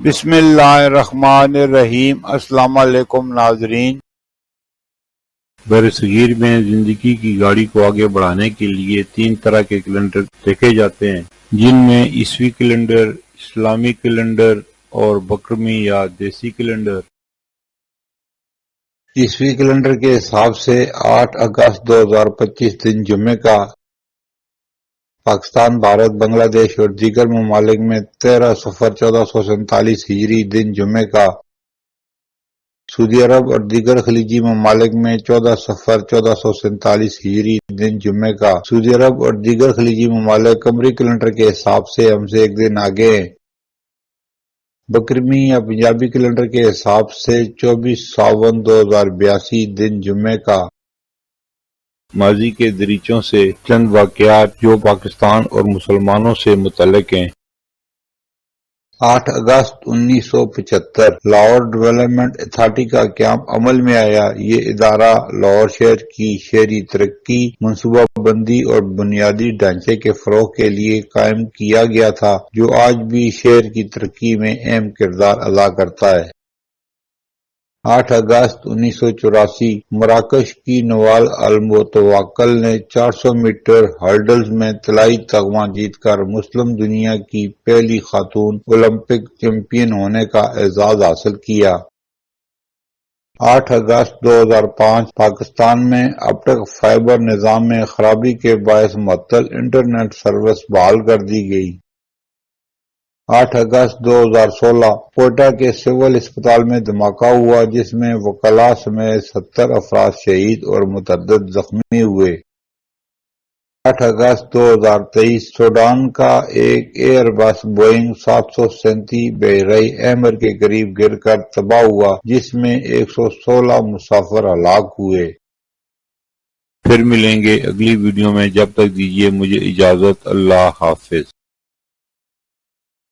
بسم اللہ الرحمن الرحیم۔ السلام علیکم ناظرین۔ برصغیر میں زندگی کی گاڑی کو آگے بڑھانے کے لیے 3 طرح کے کیلنڈر دیکھے جاتے ہیں، جن میں عیسوی کیلنڈر، اسلامی کیلنڈر اور بکرمی یا دیسی کیلنڈر۔ عیسوی کیلنڈر کے حساب سے 8 اگست 2025 دن جمعے کا پاکستان، بھارت، بنگلہ دیش اور دیگر ممالک میں 13 صفر 1447 ہجری دن جمعے کا، سعودی عرب اور دیگر خلیجی ممالک میں 14 صفر 1447 ہجری دن جمعے کا۔ سعودی عرب اور دیگر خلیجی ممالک قمری کیلنڈر کے حساب سے ہم سے ایک دن آگے ہیں۔ بکرمی یا پنجابی کیلنڈر کے حساب سے 24 ساون 2082 دن جمعے کا۔ ماضی کے دریچوں سے چند واقعات جو پاکستان اور مسلمانوں سے متعلق ہیں۔ 8 اگست 1975 لاہور ڈیولپمنٹ اتھارٹی کا قیام عمل میں آیا۔ یہ ادارہ لاہور شہر کی شہری ترقی، منصوبہ بندی اور بنیادی ڈھانچے کے فروغ کے لیے قائم کیا گیا تھا، جو آج بھی شہر کی ترقی میں اہم کردار ادا کرتا ہے۔ 8 اگست 1984 مراکش کی نوال المتوکل نے 400 میٹر ہرڈلز میں طلائی تمغہ جیت کر مسلم دنیا کی پہلی خاتون اولمپک چیمپئن ہونے کا اعزاز حاصل کیا۔ 8 اگست 2005 پاکستان میں آپٹک فائبر نظام میں خرابی کے باعث معطل انٹرنیٹ سروس بحال کر دی گئی۔ 8 اگست 2016 کوئٹہ کے سول اسپتال میں دھماکہ ہوا، جس میں وکلاء سمیت 70 افراد شہید اور متعدد زخمی ہوئے۔ 8 اگست 2023 سوڈان کا ایک ایئر بس بوئنگ 737 بحیرہ احمر کے قریب گر کر تباہ ہوا، جس میں 116 مسافر ہلاک ہوئے۔ پھر ملیں گے اگلی ویڈیو میں، جب تک دیجیے مجھے اجازت۔ اللہ حافظ۔